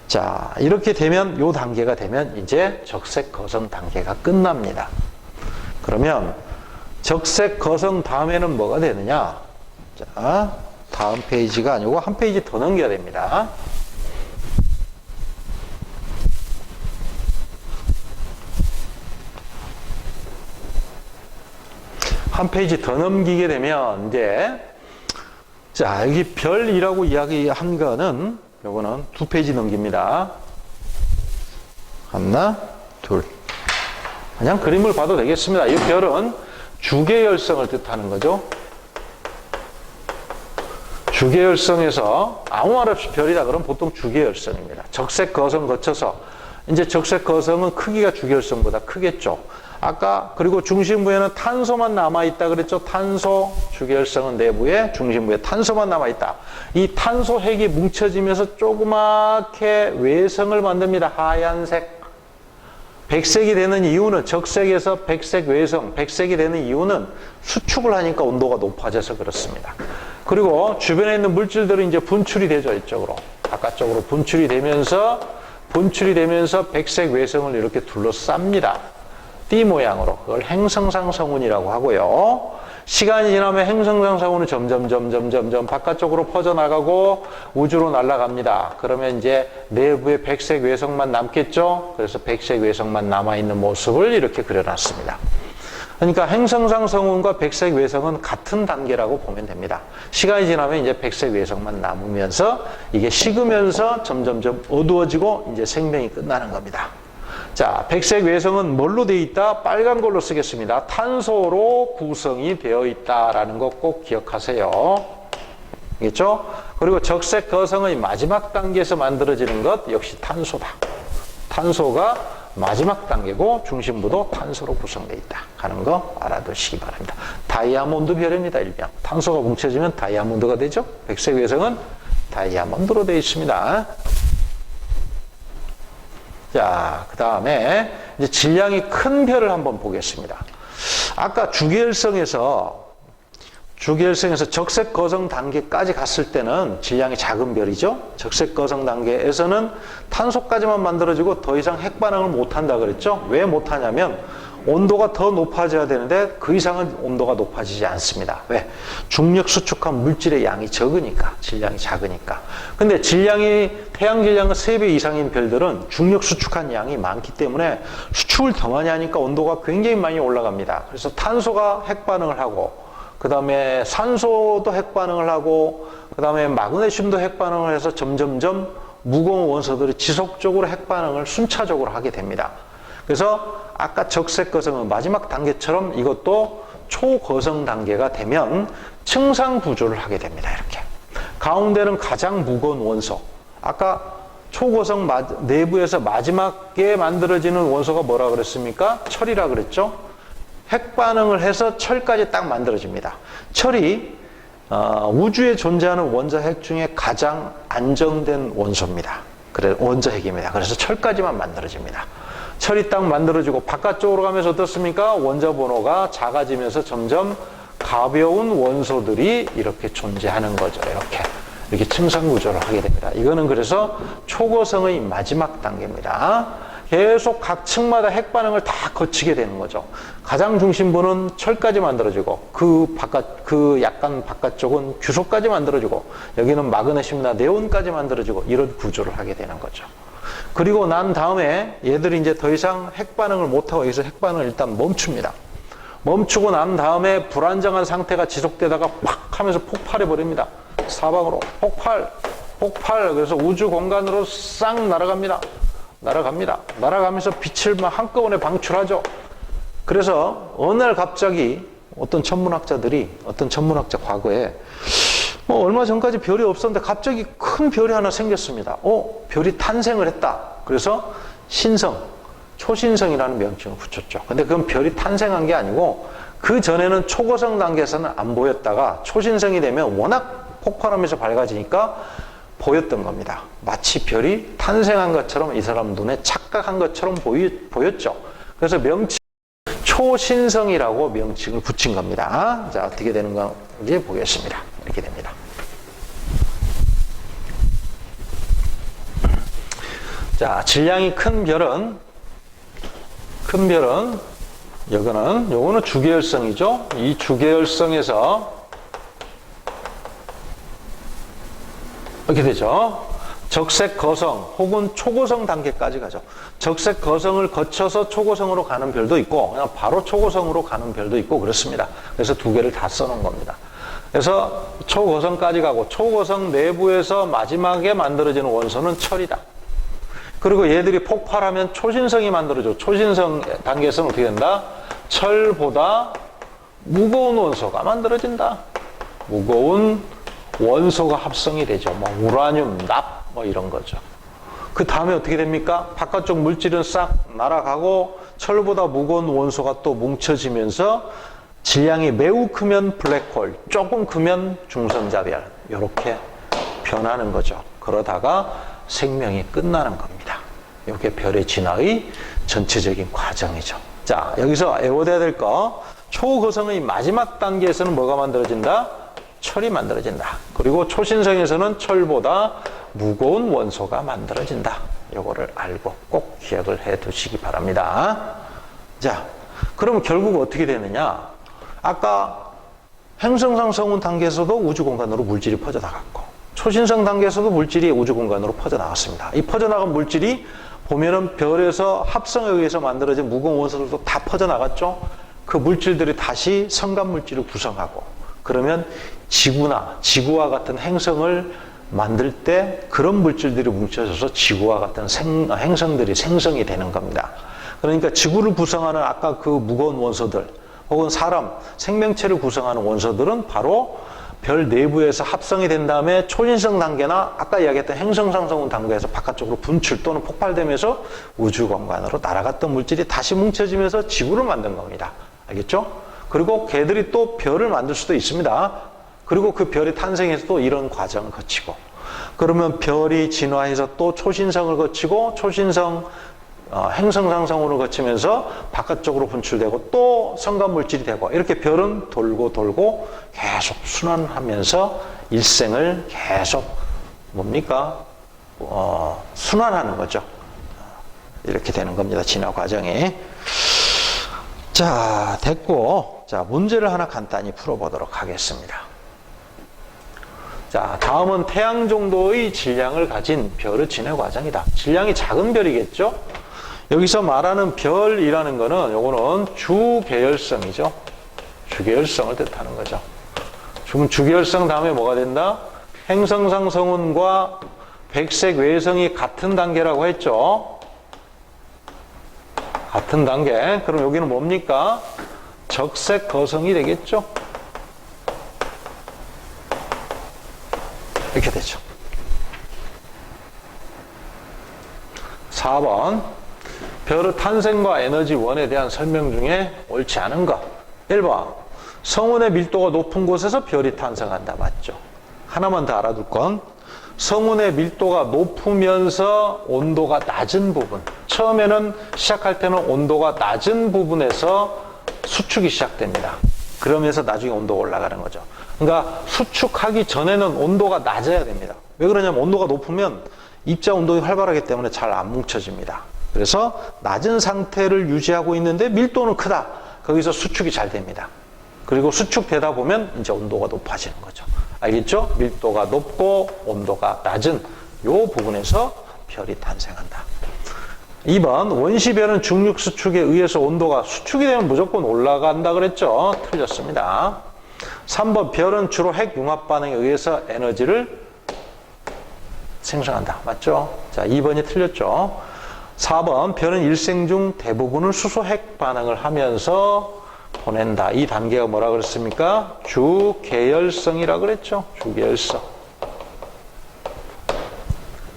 S1: 자, 이렇게 되면 요 단계가 되면 이제 적색 거성 단계가 끝납니다. 그러면 적색 거성 다음에는 뭐가 되느냐? 자, 다음 페이지가 아니고 한 페이지 더 넘겨야 됩니다. 한 페이지 더 넘기게 되면 이제 자, 여기 별이라고 이야기한 거는 요거는 2페이지 넘깁니다. 하나, 둘. 그냥 그림을 봐도 되겠습니다. 이 별은 주계열성을 뜻하는 거죠. 주계열성에서 아무 말 없이 별이다 그러면 보통 주계열성입니다. 적색 거성 거쳐서 이제 적색 거성은 크기가 주계열성보다 크겠죠. 아까 그리고 중심부에는 탄소만 남아있다 그랬죠. 탄소 주계열성은 내부에 중심부에 탄소만 남아있다. 이 탄소 핵이 뭉쳐지면서 조그맣게 외성을 만듭니다. 하얀색. 백색이 되는 이유는 적색에서 백색 외성, 백색이 되는 이유는 수축을 하니까 온도가 높아져서 그렇습니다. 그리고 주변에 있는 물질들은 이제 분출이 되죠. 이쪽으로. 바깥쪽으로 분출이 되면서 백색 외성을 이렇게 둘러쌉니다. 띠 모양으로. 그걸 행성상 성운이라고 하고요. 시간이 지나면 행성상 성운은 점점 바깥쪽으로 퍼져나가고 우주로 날아갑니다. 그러면 이제 내부에 백색 외성만 남겠죠. 그래서 백색 외성만 남아있는 모습을 이렇게 그려놨습니다. 그러니까 행성상 성운과 백색 외성은 같은 단계라고 보면 됩니다. 시간이 지나면 이제 백색 외성만 남으면서 이게 식으면서 점점점 어두워지고 이제 생명이 끝나는 겁니다. 자, 백색 외성은 뭘로 되어 있다? 빨간 걸로 쓰겠습니다. 탄소로 구성이 되어 있다라는 거 꼭 기억하세요. 알겠죠? 그리고 적색 거성의 마지막 단계에서 만들어지는 것 역시 탄소다. 탄소가 마지막 단계고 중심부도 탄소로 구성되어 있다 하는 거 알아두시기 바랍니다. 다이아몬드 별입니다. 일명. 탄소가 뭉쳐지면 다이아몬드가 되죠. 백색 외성은 다이아몬드로 되어 있습니다. 자, 그 다음에 이제 질량이 큰 별을 한번 보겠습니다. 아까 주계열성에서 적색 거성 단계까지 갔을 때는 질량이 작은 별이죠. 적색 거성 단계에서는 탄소까지만 만들어지고 더 이상 핵 반응을 못한다 그랬죠. 왜 못하냐면 온도가 더 높아져야 되는데 그 이상은 온도가 높아지지 않습니다. 왜? 중력 수축한 물질의 양이 적으니까, 질량이 작으니까. 근데 태양 질량은 3배 이상인 별들은 중력 수축한 양이 많기 때문에 수축을 더 많이 하니까 온도가 굉장히 많이 올라갑니다. 그래서 탄소가 핵 반응을 하고, 그 다음에 산소도 핵 반응을 하고, 그 다음에 마그네슘도 핵 반응을 해서 점점점 무거운 원소들이 지속적으로 핵 반응을 순차적으로 하게 됩니다. 그래서 아까 적색 거성은 마지막 단계처럼 이것도 초거성 단계가 되면 층상 구조를 하게 됩니다. 이렇게. 가운데는 가장 무거운 원소. 아까 초거성 내부에서 마지막에 만들어지는 원소가 뭐라 그랬습니까? 철이라 그랬죠? 핵 반응을 해서 철까지 딱 만들어집니다. 철이 우주에 존재하는 원자핵 중에 가장 안정된 원소입니다. 원자핵입니다. 그래서 철까지만 만들어집니다. 철이 딱 만들어지고 바깥쪽으로 가면서 어떻습니까? 원자 번호가 작아지면서 점점 가벼운 원소들이 이렇게 존재하는 거죠. 이렇게 층상 구조를 하게 됩니다. 이거는 그래서 초거성의 마지막 단계입니다. 계속 각 층마다 핵 반응을 다 거치게 되는 거죠. 가장 중심부는 철까지 만들어지고 그 약간 바깥쪽은 규소까지 만들어지고 여기는 마그네슘이나 네온까지 만들어지고 이런 구조를 하게 되는 거죠. 그리고 난 다음에 얘들이 이제 더 이상 핵 반응을 못하고 여기서 핵 반응을 일단 멈춥니다. 멈추고 난 다음에 불안정한 상태가 지속되다가 팍 하면서 폭발해 버립니다. 사방으로 폭발. 그래서 우주 공간으로 싹 날아가면서 빛을 막 한꺼번에 방출하죠. 그래서 어느 날 갑자기 어떤 천문학자 과거에 얼마 전까지 별이 없었는데 갑자기 큰 별이 하나 생겼습니다. 별이 탄생을 했다. 그래서 초신성이라는 명칭을 붙였죠. 근데 그건 별이 탄생한 게 아니고 그 전에는 초거성 단계에서는 안 보였다가 초신성이 되면 워낙 폭발하면서 밝아지니까 보였던 겁니다. 마치 별이 탄생한 것처럼 이 사람 눈에 착각한 것처럼 보였죠. 그래서 초신성이라고 명칭을 붙인 겁니다. 자, 어떻게 되는 건지 보겠습니다. 이렇게 됩니다. 자, 질량이 큰 별은 요거는 주계열성이죠. 이 주계열성에서 이렇게 되죠. 적색 거성 혹은 초고성 단계까지 가죠. 적색 거성을 거쳐서 초고성으로 가는 별도 있고 그냥 바로 초고성으로 가는 별도 있고 그렇습니다. 그래서 두 개를 다 써놓은 겁니다. 그래서 초고성까지 가고 초고성 내부에서 마지막에 만들어지는 원소는 철이다. 그리고 얘들이 폭발하면 초신성이 만들어져. 초신성 단계에서는 어떻게 된다? 철보다 무거운 원소가 만들어진다. 무거운 원소가 합성이 되죠. 우라늄, 납, 이런 거죠. 그 다음에 어떻게 됩니까? 바깥쪽 물질은 싹 날아가고 철보다 무거운 원소가 또 뭉쳐지면서 질량이 매우 크면 블랙홀, 조금 크면 중성자별, 이렇게 변하는 거죠. 그러다가 생명이 끝나는 겁니다. 이게 별의 진화의 전체적인 과정이죠. 자, 여기서 외워둬야 될 거, 초거성의 마지막 단계에서는 뭐가 만들어진다? 철이 만들어진다. 그리고 초신성에서는 철보다 무거운 원소가 만들어진다. 요거를 알고 꼭 기억을 해 두시기 바랍니다. 자, 그러면 결국 어떻게 되느냐? 아까 행성상 성운 단계에서도 우주 공간으로 물질이 퍼져나갔고 초신성 단계에서도 물질이 우주 공간으로 퍼져나갔습니다. 이 퍼져나간 물질이 보면은 별에서 합성에 의해서 만들어진 무거운 원소들도 다 퍼져나갔죠. 그 물질들이 다시 성간 물질을 구성하고 그러면 지구와 같은 행성을 만들 때 그런 물질들이 뭉쳐져서 지구와 같은 행성들이 생성이 되는 겁니다. 그러니까 지구를 구성하는 아까 그 무거운 원소들 혹은 사람, 생명체를 구성하는 원소들은 바로 별 내부에서 합성이 된 다음에 초신성 단계나 아까 이야기했던 행성상승 단계에서 바깥쪽으로 분출 또는 폭발되면서 우주 공간으로 날아갔던 물질이 다시 뭉쳐지면서 지구를 만든 겁니다. 알겠죠? 그리고 걔들이 또 별을 만들 수도 있습니다. 그리고 그 별이 탄생해서 또 이런 과정을 거치고, 그러면 별이 진화해서 또 초신성을 거치고 초신성 행성상승으로 거치면서 바깥쪽으로 분출되고 또 성간물질이 되고, 이렇게 별은 돌고 돌고 계속 순환하면서 일생을 계속 뭡니까? 순환하는 거죠. 이렇게 되는 겁니다. 진화 과정이. 자, 됐고, 자, 문제를 하나 간단히 풀어보도록 하겠습니다. 자, 다음은 태양 정도의 질량을 가진 별의 진화 과정이다. 질량이 작은 별이겠죠? 여기서 말하는 별이라는 거는 요거는 주계열성이죠. 주계열성을 뜻하는 거죠. 지금 주계열성 다음에 뭐가 된다? 행성상승운과 백색 외성이 같은 단계라고 했죠. 같은 단계. 그럼 여기는 뭡니까? 적색 거성이 되겠죠. 이렇게 되죠. 4번. 별의 탄생과 에너지원에 대한 설명 중에 옳지 않은 것. 1번. 성운의 밀도가 높은 곳에서 별이 탄생한다. 맞죠? 하나만 더 알아둘 건, 성운의 밀도가 높으면서 온도가 낮은 부분, 처음에는 시작할 때는 온도가 낮은 부분에서 수축이 시작됩니다. 그러면서 나중에 온도가 올라가는 거죠. 그러니까 수축하기 전에는 온도가 낮아야 됩니다. 왜 그러냐면 온도가 높으면 입자 운동이 활발하기 때문에 잘 안 뭉쳐집니다. 그래서 낮은 상태를 유지하고 있는데 밀도는 크다. 거기서 수축이 잘 됩니다. 그리고 수축되다 보면 이제 온도가 높아지는 거죠. 알겠죠? 밀도가 높고 온도가 낮은 요 부분에서 별이 탄생한다. 2번, 원시별은 중력 수축에 의해서 온도가 수축이 되면 무조건 올라간다 그랬죠? 틀렸습니다. 3번, 별은 주로 핵융합 반응에 의해서 에너지를 생성한다. 맞죠? 자, 2번이 틀렸죠? 4번, 별은 일생 중 대부분을 수소 핵 반응을 하면서 보낸다. 이 단계가 뭐라 그랬습니까? 주계열성이라 그랬죠. 주계열성.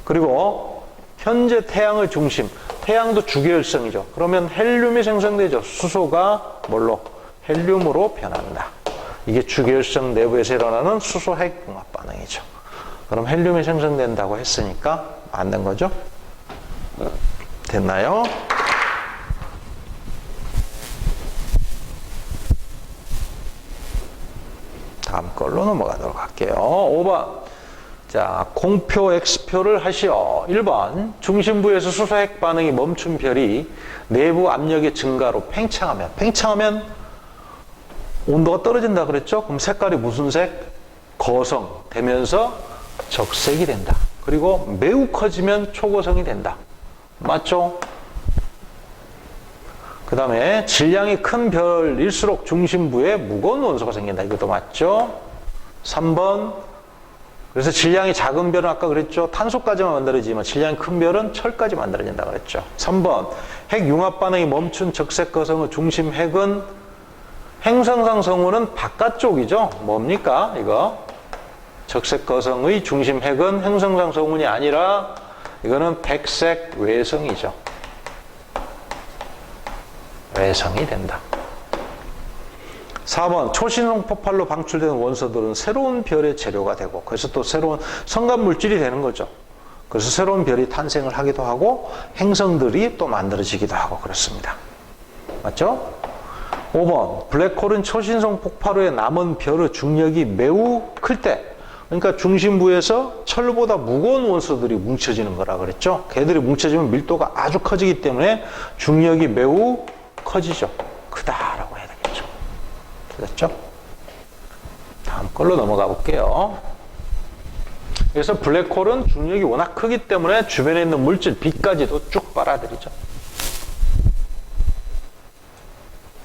S1: 그리고 현재 태양의 중심, 태양도 주계열성이죠. 그러면 헬륨이 생성되죠. 수소가 뭘로? 헬륨으로 변한다. 이게 주계열성 내부에서 일어나는 수소 핵 융합 반응이죠. 그럼 헬륨이 생성된다고 했으니까 맞는 거죠. 됐나요? 다음 걸로 넘어가도록 할게요. 5번. 자, 공표 X표를 하시오. 1번. 중심부에서 수소핵 반응이 멈춘 별이 내부 압력의 증가로 팽창하면 온도가 떨어진다 그랬죠? 그럼 색깔이 무슨 색? 거성 되면서 적색이 된다. 그리고 매우 커지면 초고성이 된다. 맞죠? 그 다음에 질량이 큰 별일수록 중심부에 무거운 원소가 생긴다. 이것도 맞죠? 3번. 그래서 질량이 작은 별은 아까 그랬죠? 탄소까지만 만들어지지만 질량이 큰 별은 철까지 만들어진다 그랬죠? 3번. 핵융합 반응이 멈춘 적색 거성의 중심 핵은 행성상 성운은 바깥쪽이죠? 뭡니까? 이거. 적색 거성의 중심 핵은 행성상 성운이 아니라 이거는 백색 외성이죠. 외성이 된다. 4번, 초신성 폭발로 방출되는 원소들은 새로운 별의 재료가 되고, 그래서 또 새로운 성간 물질이 되는 거죠. 그래서 새로운 별이 탄생을 하기도 하고 행성들이 또 만들어지기도 하고 그렇습니다. 맞죠? 5번, 블랙홀은 초신성 폭발 후에 남은 별의 중력이 매우 클 때, 그러니까 중심부에서 철보다 무거운 원소들이 뭉쳐지는 거라 그랬죠. 걔들이 뭉쳐지면 밀도가 아주 커지기 때문에 중력이 매우 커지죠. 크다라고 해야 되겠죠. 됐죠? 다음 걸로 넘어가 볼게요. 그래서 블랙홀은 중력이 워낙 크기 때문에 주변에 있는 물질, 빛까지도 쭉 빨아들이죠.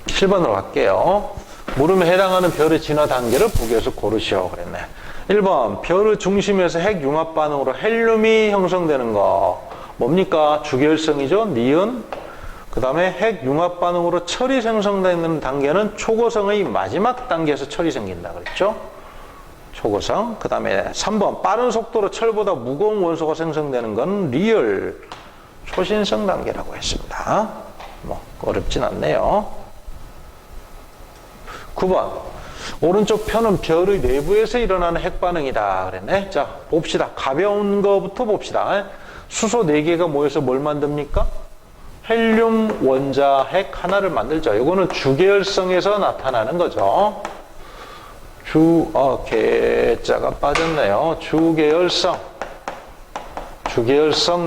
S1: 7번으로 갈게요. 물음에 해당하는 별의 진화 단계를 보기에서 고르시오 그랬네. 1번 별의 중심에서 핵융합 반응으로 헬륨이 형성되는 거 뭡니까? 주계열성이죠. 니은. 그 다음에 핵융합 반응으로 철이 생성되는 단계는 초고성의 마지막 단계에서 철이 생긴다 그랬죠. 초고성. 그 다음에 3번 빠른 속도로 철보다 무거운 원소가 생성되는 건 리얼 초신성 단계라고 했습니다. 뭐 어렵진 않네요. 9번 오른쪽 편은 별의 내부에서 일어나는 핵반응이다 그랬네. 자 봅시다. 가벼운 거부터 봅시다. 수소 4개가 모여서 뭘 만듭니까? 헬륨 원자 핵 하나를 만들죠. 이거는 주계열성에서 나타나는 거죠. 계자가 빠졌네요. 주계열성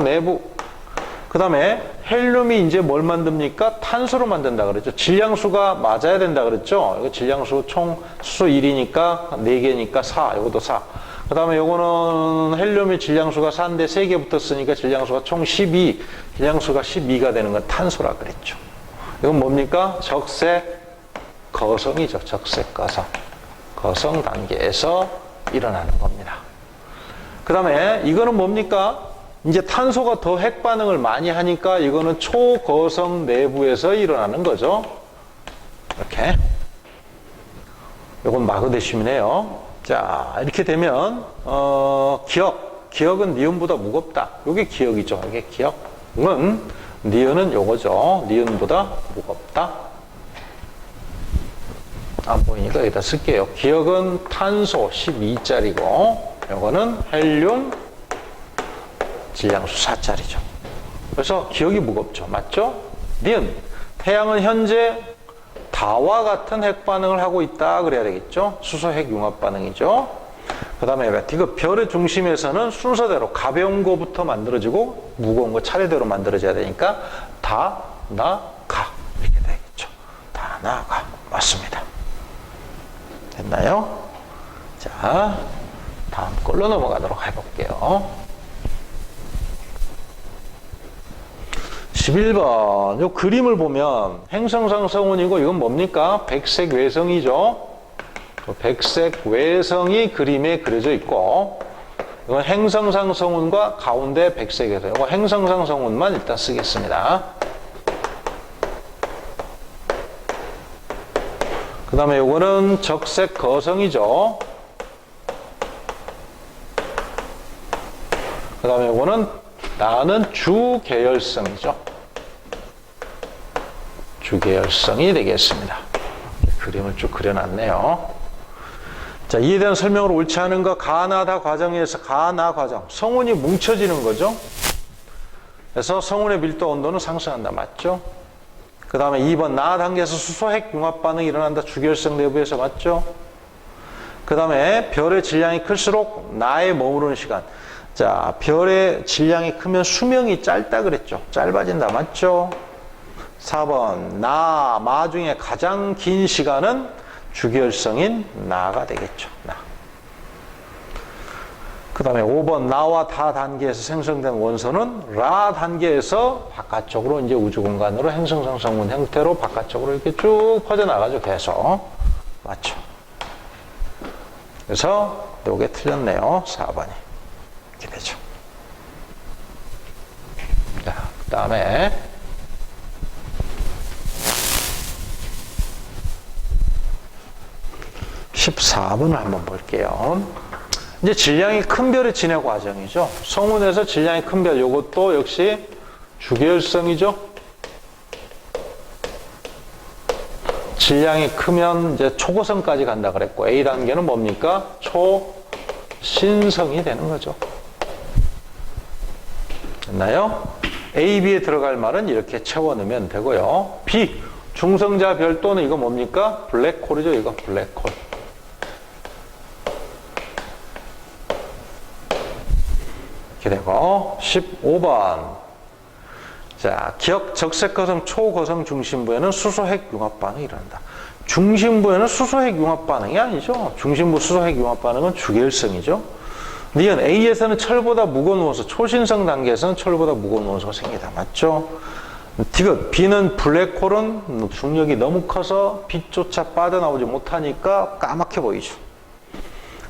S1: 내부. 그 다음에 헬륨이 이제 뭘 만듭니까? 탄소로 만든다 그랬죠. 질량수가 맞아야 된다 그랬죠. 이거 질량수 총 수소 1이니까 4개니까 4. 이것도 4. 그 다음에 요거는 헬륨이 질량수가 4인데 3개 붙었으니까 질량수가 총 12. 질량수가 12가 되는 건 탄소라 그랬죠. 이건 뭡니까? 적색 거성이죠. 적색 거성. 거성 단계에서 일어나는 겁니다. 그 다음에 이거는 뭡니까? 이제 탄소가 더 핵 반응을 많이 하니까 이거는 초거성 내부에서 일어나는 거죠. 이렇게. 이건 마그네슘이네요. 자, 이렇게 되면, 기억은 니은보다 무겁다. 이게 기억이죠. 이게 기억은, 니은은 요거죠. 니은보다 무겁다. 안 보이니까 여기다 쓸게요. 기억은 탄소 12짜리고, 요거는 헬륨 질량수 4짜리죠. 그래서 기억이 무겁죠. 맞죠? 니은. 태양은 현재 다와 같은 핵 반응을 하고 있다 그래야 되겠죠. 수소 핵 융합 반응이죠. 그 다음에 이거 별의 중심에서는 순서대로 가벼운 거부터 만들어지고 무거운 거 차례대로 만들어져야 되니까 다, 나, 가 이렇게 되겠죠. 다, 나, 가. 맞습니다. 됐나요? 자, 다음 걸로 넘어가도록 해볼게요. 11번 요 그림을 보면 행성상 성운이고 이건 뭡니까? 백색 외성이죠. 백색 외성이 그림에 그려져 있고 이건 행성상 성운과 가운데 백색에서 이거 행성상 성운만 일단 쓰겠습니다. 그 다음에 요거는 적색 거성이죠. 그 다음에 요거는 나는 주계열성이죠. 주계열성이 되겠습니다. 그림을 쭉 그려놨네요. 자, 이에 대한 설명을 옳지 않은 거 가나다 과정에서 가나 과정. 성운이 뭉쳐지는 거죠. 그래서 성운의 밀도 온도는 상승한다. 맞죠? 그 다음에 2번 나 단계에서 수소핵 융합 반응이 일어난다. 주계열성 내부에서 맞죠? 그 다음에 별의 질량이 클수록 나에 머무르는 시간. 자, 별의 질량이 크면 수명이 짧다 그랬죠. 짧아진다. 맞죠? 4번 마 중에 가장 긴 시간은 주계열성인 나가 되겠죠. 나. 그 다음에 5번 나와 다 단계에서 생성된 원소는 라 단계에서 바깥쪽으로 이제 우주 공간으로 행성상 성운 형태로 바깥쪽으로 이렇게 쭉 퍼져나가죠. 계속. 맞죠? 그래서 요게 틀렸네요. 4번이. 이렇게 되죠. 자, 그 다음에 14번을 한번 볼게요. 이제 질량이 큰 별의 진해 과정이죠. 성운에서 질량이 큰 별, 요것도 역시 주계열성이죠. 질량이 크면 이제 초고성까지 간다 그랬고, A 단계는 뭡니까? 초신성이 되는 거죠. 됐나요? A, B에 들어갈 말은 이렇게 채워 넣으면 되고요. B, 중성자 별도는 이거 뭡니까? 블랙홀이죠. 이거 블랙홀. 이렇게 되고 15번 자, 기억 적색거성 초거성 중심부에는 수소핵 융합 반응이 일어난다. 중심부에는 수소핵 융합 반응이 아니죠. 중심부 수소핵 융합 반응은 주계열성이죠. 니은 A에서는 철보다 무거운 원소, 초신성 단계에서는 철보다 무거운 원소가 생기다. 맞죠? 디귿 B는 블랙홀은 중력이 너무 커서 빛조차 빠져나오지 못하니까 까맣게 보이죠.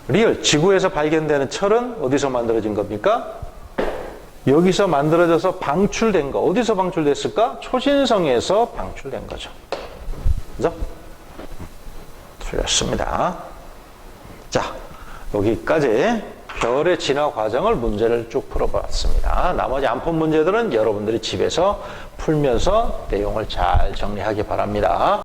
S1: 리얼, 지구에서 발견되는 철은 어디서 만들어진 겁니까? 여기서 만들어져서 방출된 거. 어디서 방출됐을까? 초신성에서 방출된 거죠. 그죠? 틀렸습니다. 자, 여기까지 별의 진화 과정을 문제를 쭉 풀어봤습니다. 나머지 안 푼 문제들은 여러분들이 집에서 풀면서 내용을 잘 정리하기 바랍니다.